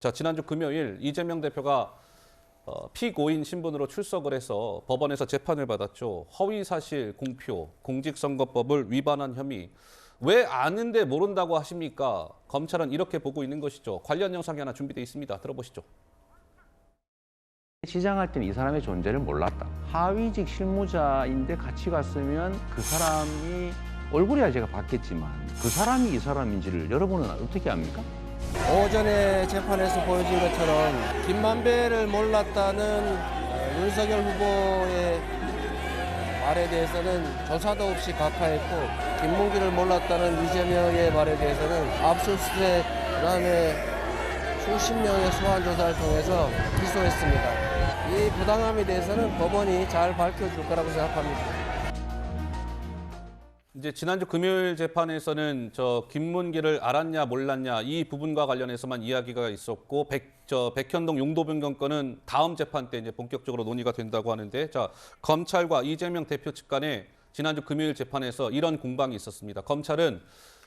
자, 지난주 금요일 이재명 대표가 피고인 신분으로 출석을 해서 법원에서 재판을 받았죠. 허위사실 공표, 공직선거법을 위반한 혐의. 왜 아는데 모른다고 하십니까? 검찰은 이렇게 보고 있는 것이죠. 관련 영상이 하나 준비되어 있습니다. 들어보시죠. 시장할 때는 이 사람의 존재를 몰랐다. 하위직 실무자인데 같이 갔으면 그 사람이 얼굴이야 제가 봤겠지만 그 사람이 이 사람인지를 여러분은 어떻게 압니까? 오전에 재판에서 보여진 것처럼 김만배를 몰랐다는 윤석열 후보의 말에 대해서는 조사도 없이 각하했고, 김문기를 몰랐다는 이재명의 말에 대해서는 압수수색 그다음에 수십 명의 소환 조사를 통해서 기소했습니다. 이 부당함에 대해서는 법원이 잘 밝혀줄 거라고 생각합니다. 이제 지난주 금요일 재판에서는 김문기를 알았냐 몰랐냐 이 부분과 관련해서만 이야기가 있었고 백현동 용도변경 건은 다음 재판 때 이제 본격적으로 논의가 된다고 하는데, 자, 검찰과 이재명 대표 측 간에 지난주 금요일 재판에서 이런 공방이 있었습니다. 검찰은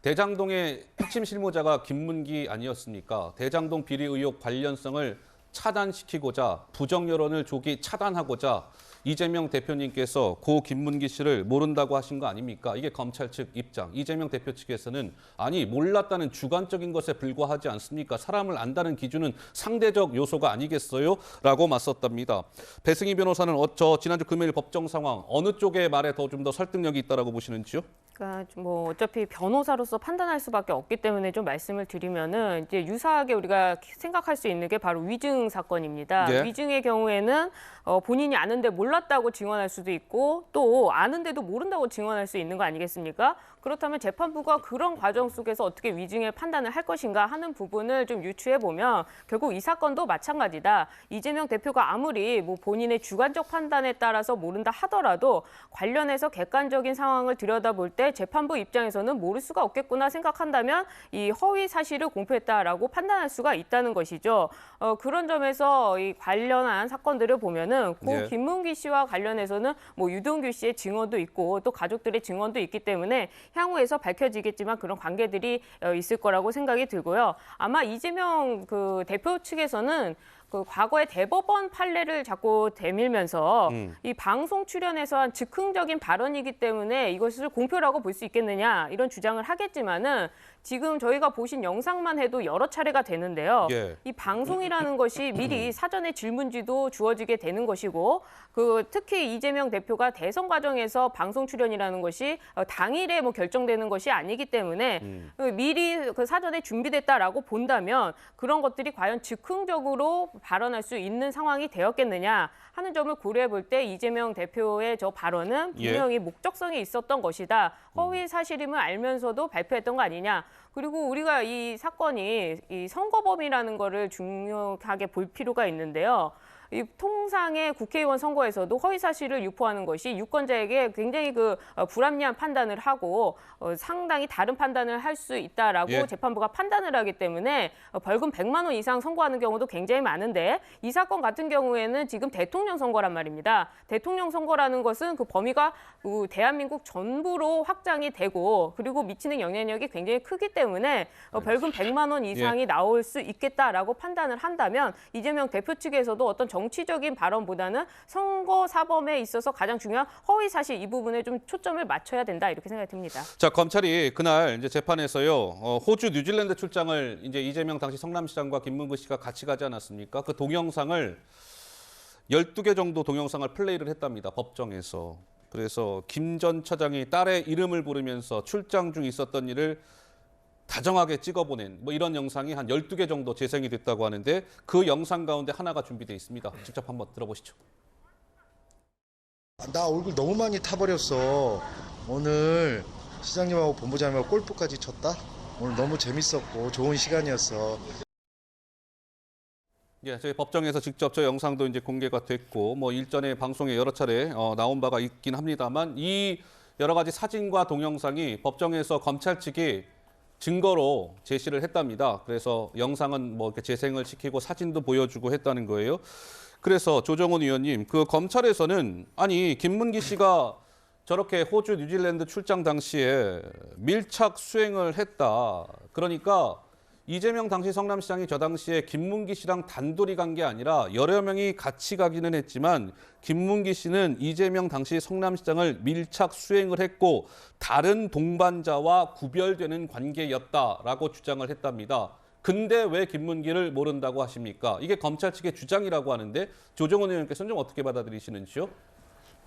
대장동의 핵심 실무자가 김문기 아니었습니까? 대장동 비리 의혹 관련성을 차단시키고자, 부정 여론을 조기 차단하고자 이재명 대표님께서 고 김문기 씨를 모른다고 하신 거 아닙니까? 이게 검찰 측 입장. 이재명 대표 측에서는 아니, 몰랐다는 주관적인 것에 불과하지 않습니까? 사람을 안다는 기준은 상대적 요소가 아니겠어요? 라고 맞섰답니다. 배승희 변호사는 지난주 금요일 법정 상황 어느 쪽의 말에 좀 더 설득력이 있다라고 보시는지요? 그러니까 뭐 어차피 변호사로서 판단할 수밖에 없기 때문에 좀 말씀을 드리면은 이제 유사하게 우리가 생각할 수 있는 게 바로 위증 사건입니다. 예. 위증의 경우에는 본인이 아는데 몰랐다고 증언할 수도 있고, 또 아는데도 모른다고 증언할 수 있는 거 아니겠습니까? 그렇다면 재판부가 그런 과정 속에서 어떻게 위증의 판단을 할 것인가 하는 부분을 좀 유추해 보면 결국 이 사건도 마찬가지다. 이재명 대표가 아무리 뭐 본인의 주관적 판단에 따라서 모른다 하더라도 관련해서 객관적인 상황을 들여다볼 때 재판부 입장에서는 모를 수가 없겠구나 생각한다면 이 허위 사실을 공표했다라고 판단할 수가 있다는 것이죠. 그런 점에서 이 관련한 사건들을 보면은 고 예. 김문기 씨와 관련해서는 뭐 유동규 씨의 증언도 있고 또 가족들의 증언도 있기 때문에 향후에서 밝혀지겠지만 그런 관계들이 있을 거라고 생각이 들고요. 아마 이재명 그 대표 측에서는 그 과거의 대법원 판례를 자꾸 대밀면서 이 방송 출연에서 한 즉흥적인 발언이기 때문에 이것을 공표라고 볼 수 있겠느냐 이런 주장을 하겠지만은 지금 저희가 보신 영상만 해도 여러 차례가 되는데요. 예. 이 방송이라는 것이 미리 사전에 질문지도 주어지게 되는 것이고, 특히 이재명 대표가 대선 과정에서 방송 출연이라는 것이 당일에 뭐 결정되는 것이 아니기 때문에 미리 그 사전에 준비됐다라고 본다면 그런 것들이 과연 즉흥적으로 발언할 수 있는 상황이 되었겠느냐 하는 점을 고려해 볼 때 이재명 대표의 저 발언은 분명히 목적성이 있었던 것이다. 허위 사실임을 알면서도 발표했던 거 아니냐. 그리고 우리가 이 사건이 이 선거법이라는 거를 중요하게 볼 필요가 있는데요. 이 통상의 국회의원 선거에서도 허위 사실을 유포하는 것이 유권자에게 굉장히 불합리한 판단을 하고 상당히 다른 판단을 할 수 있다라고 예. 재판부가 판단을 하기 때문에 벌금 100만 원 이상 선고하는 경우도 굉장히 많은데, 이 사건 같은 경우에는 지금 대통령 선거란 말입니다. 대통령 선거라는 것은 그 범위가 대한민국 전부로 확장이 되고 그리고 미치는 영향력이 굉장히 크기 때문에 벌금 100만 원 이상이 나올 수 있겠다라고 판단을 한다면 이재명 대표 측에서도 어떤 정치적인 발언보다는 선거 사범에 있어서 가장 중요한 허위 사실 이 부분에 좀 초점을 맞춰야 된다 이렇게 생각이 듭니다. 자, 검찰이 그날 이제 재판에서요, 호주, 뉴질랜드 출장을 이제 이재명 당시 성남시장과 김문기 씨가 같이 가지 않았습니까? 그 동영상을 12개 정도 동영상을 플레이를 했답니다. 법정에서. 그래서 김 전 차장이 딸의 이름을 부르면서 출장 중 있었던 일을 다정하게 찍어보낸 뭐 이런 영상이 한 12개 정도 재생이 됐다고 하는데, 그 영상 가운데 하나가 준비되어 있습니다. 직접 한번 들어보시죠. 나 얼굴 너무 많이 타버렸어. 오늘 시장님하고 본부장님하고 골프까지 쳤다. 오늘 너무 재밌었고 좋은 시간이었어. 예, 저희 법정에서 직접 저 영상도 이제 공개가 됐고, 뭐 일전에 방송에 여러 차례 나온 바가 있긴 합니다만, 이 여러 가지 사진과 동영상이 법정에서 검찰 측이 증거로 제시를 했답니다. 그래서 영상은 뭐 이렇게 재생을 시키고 사진도 보여주고 했다는 거예요. 그래서 조정훈 의원님, 그 검찰에서는 아니 김문기 씨가 저렇게 호주, 뉴질랜드 출장 당시에 밀착 수행을 했다. 그러니까 이재명 당시 성남시장이 저 당시에 김문기 씨랑 단둘이 간 게 아니라 여러 명이 같이 가기는 했지만 김문기 씨는 이재명 당시 성남시장을 밀착 수행을 했고 다른 동반자와 구별되는 관계였다라고 주장을 했답니다. 근데 왜 김문기를 모른다고 하십니까? 이게 검찰 측의 주장이라고 하는데 조정훈 의원께서는 좀 어떻게 받아들이시는지요?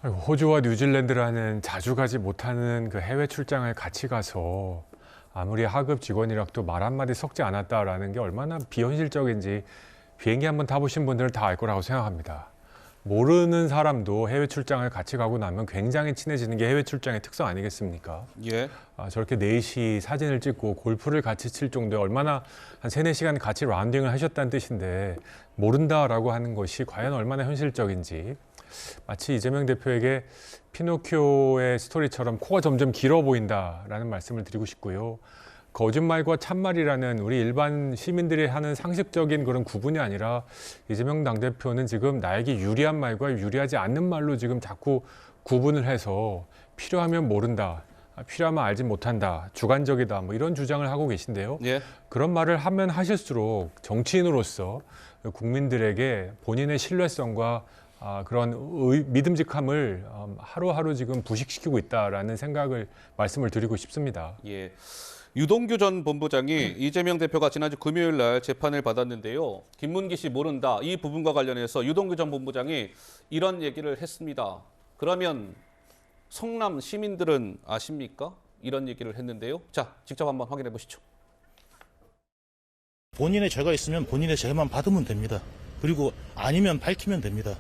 호주와 뉴질랜드라는 자주 가지 못하는 그 해외 출장을 같이 가서 아무리 하급 직원이라도 말 한마디 섞지 않았다라는 게 얼마나 비현실적인지 비행기 한번 타보신 분들은 다 알 거라고 생각합니다. 모르는 사람도 해외 출장을 같이 가고 나면 굉장히 친해지는 게 해외 출장의 특성 아니겠습니까? 예. 저렇게 4시 사진을 찍고 골프를 같이 칠 정도에 얼마나 한 3-4시간 같이 라운딩을 하셨다는 뜻인데 모른다라고 하는 것이 과연 얼마나 현실적인지 마치 이재명 대표에게 피노키오의 스토리처럼 코가 점점 길어 보인다라는 말씀을 드리고 싶고요. 거짓말과 참말이라는 우리 일반 시민들이 하는 상식적인 그런 구분이 아니라 이재명 당대표는 지금 나에게 유리한 말과 유리하지 않는 말로 지금 자꾸 구분을 해서 필요하면 모른다, 필요하면 알지 못한다, 주관적이다 뭐 이런 주장을 하고 계신데요. 예. 그런 말을 하면 하실수록 정치인으로서 국민들에게 본인의 신뢰성과 그런 믿음직함을 하루하루 지금 부식시키고 있다라는 생각을 말씀을 드리고 싶습니다. 예. 유동규 전 본부장이 이재명 대표가 지난주 금요일 날 재판을 받았는데요. 김문기 씨 모른다. 이 부분과 관련해서 유동규 전 본부장이 이런 얘기를 했습니다. 그러면 성남 시민들은 아십니까? 이런 얘기를 했는데요. 자, 직접 한번 확인해 보시죠. 본인의 죄가 있으면 본인의 죄만 받으면 됩니다. 그리고 아니면 밝히면 됩니다.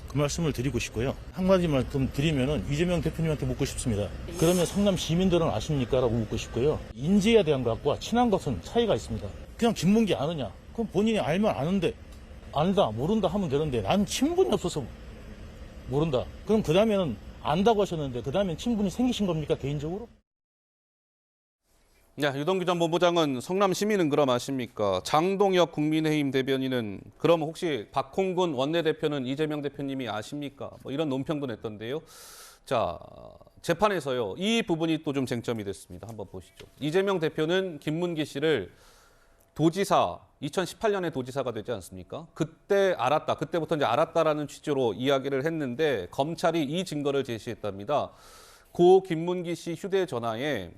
그 말씀을 드리고 싶고요. 한마디만 좀 드리면은 이재명 대표님한테 묻고 싶습니다. 그러면 성남 시민들은 아십니까? 라고 묻고 싶고요. 인지에 대한 것과 친한 것은 차이가 있습니다. 그냥 김문기 아느냐? 그럼 본인이 알면 아는데 안다, 모른다 하면 되는데 나는 친분이 없어서 모른다. 그럼 그 다음에는 안다고 하셨는데 그 다음엔 친분이 생기신 겁니까? 개인적으로? 야, 유동규 전 본부장은 성남 시민은 그럼 아십니까? 장동혁 국민의힘 대변인은 그럼 혹시 박홍근 원내대표는 이재명 대표님이 아십니까? 뭐 이런 논평도 냈던데요. 자, 재판에서요. 이 부분이 또 좀 쟁점이 됐습니다. 한번 보시죠. 이재명 대표는 김문기 씨를 도지사, 2018년에 도지사가 되지 않습니까? 그때 알았다. 그때부터 이제 알았다라는 취지로 이야기를 했는데 검찰이 이 증거를 제시했답니다. 고 김문기 씨 휴대전화에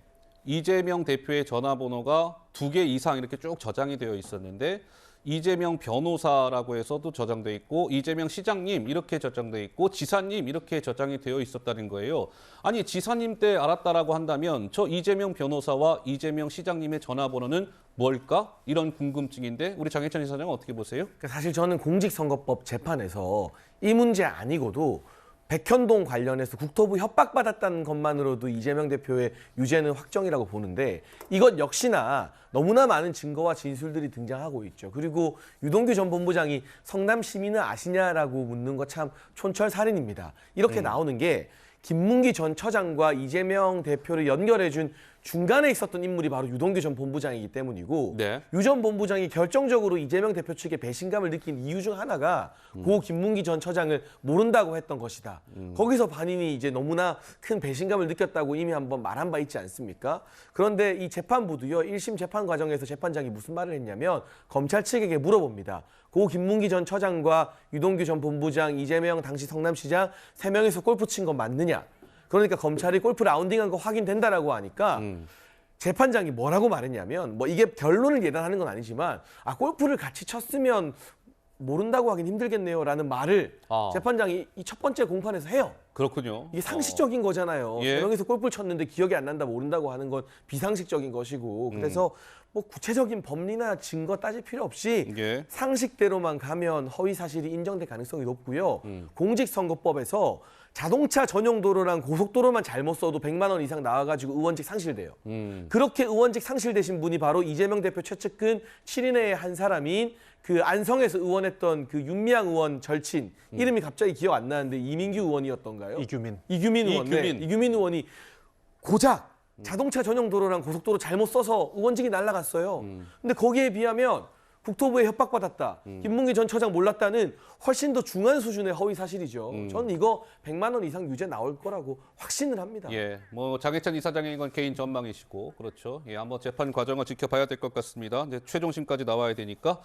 이재명 대표의 전화번호가 2개 이상 이렇게 쭉 저장이 되어 있었는데 이재명 변호사라고 해서도 저장돼 있고 이재명 시장님 이렇게 저장돼 있고 지사님 이렇게 저장이 되어 있었다는 거예요. 아니 지사님 때 알았다라고 한다면 저 이재명 변호사와 이재명 시장님의 전화번호는 뭘까? 이런 궁금증인데 우리 장혜찬 이사장은 어떻게 보세요? 사실 저는 공직선거법 재판에서 이 문제 아니고도 백현동 관련해서 국토부 협박받았다는 것만으로도 이재명 대표의 유죄는 확정이라고 보는데 이것 역시나 너무나 많은 증거와 진술들이 등장하고 있죠. 그리고 유동규 전 본부장이 성남 시민은 아시냐라고 묻는 거 참 촌철살인입니다. 이렇게 나오는 게 김문기 전 처장과 이재명 대표를 연결해준 중간에 있었던 인물이 바로 유동규 전 본부장이기 때문이고 네. 유 전 본부장이 결정적으로 이재명 대표 측에 배신감을 느낀 이유 중 하나가 고 김문기 전 처장을 모른다고 했던 것이다. 거기서 반인이 이제 너무나 큰 배신감을 느꼈다고 이미 한번 말한 바 있지 않습니까? 그런데 이 재판부도요. 1심 재판 과정에서 재판장이 무슨 말을 했냐면 검찰 측에게 물어봅니다. 고 김문기 전 처장과 유동규 전 본부장, 이재명 당시 성남시장 3명이서 골프 친 거 맞느냐? 그러니까 검찰이 골프 라운딩한 거 확인된다라고 하니까 재판장이 뭐라고 말했냐면 뭐 이게 결론을 예단하는 건 아니지만 골프를 같이 쳤으면 모른다고 하긴 힘들겠네요라는 말을 재판장이 이 첫 번째 공판에서 해요. 그렇군요. 이게 상식적인 거잖아요. 예. 3명이서 골프를 쳤는데 기억이 안 난다 모른다고 하는 건 비상식적인 것이고 그래서 뭐 구체적인 법리나 증거 따질 필요 없이 예. 상식대로만 가면 허위 사실이 인정될 가능성이 높고요. 공직선거법에서 자동차 전용 도로랑 고속도로만 잘못 써도 100만 원 이상 나와가지고 의원직 상실돼요. 그렇게 의원직 상실되신 분이 바로 이재명 대표 최측근 7인의 한 사람인 그 안성에서 의원했던 그 윤미향 의원 절친 이름이 갑자기 기억 안 나는데 이민규 의원이었던가요? 이규민 의원. 네. 이규민 의원이 고작 자동차 전용 도로랑 고속도로 잘못 써서 의원직이 날아갔어요. 근데 거기에 비하면 국토부에 협박받았다. 김문기 전 처장 몰랐다는 훨씬 더 중한 수준의 허위 사실이죠. 저는 이거 100만 원 이상 유죄 나올 거라고 확신을 합니다. 예, 뭐 장해찬 이사장의 건 개인 전망이시고 그렇죠. 예, 한번 재판 과정을 지켜봐야 될 것 같습니다. 이제 최종심까지 나와야 되니까.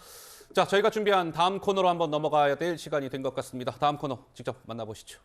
자, 저희가 준비한 다음 코너로 한번 넘어가야 될 시간이 된 것 같습니다. 다음 코너 직접 만나보시죠.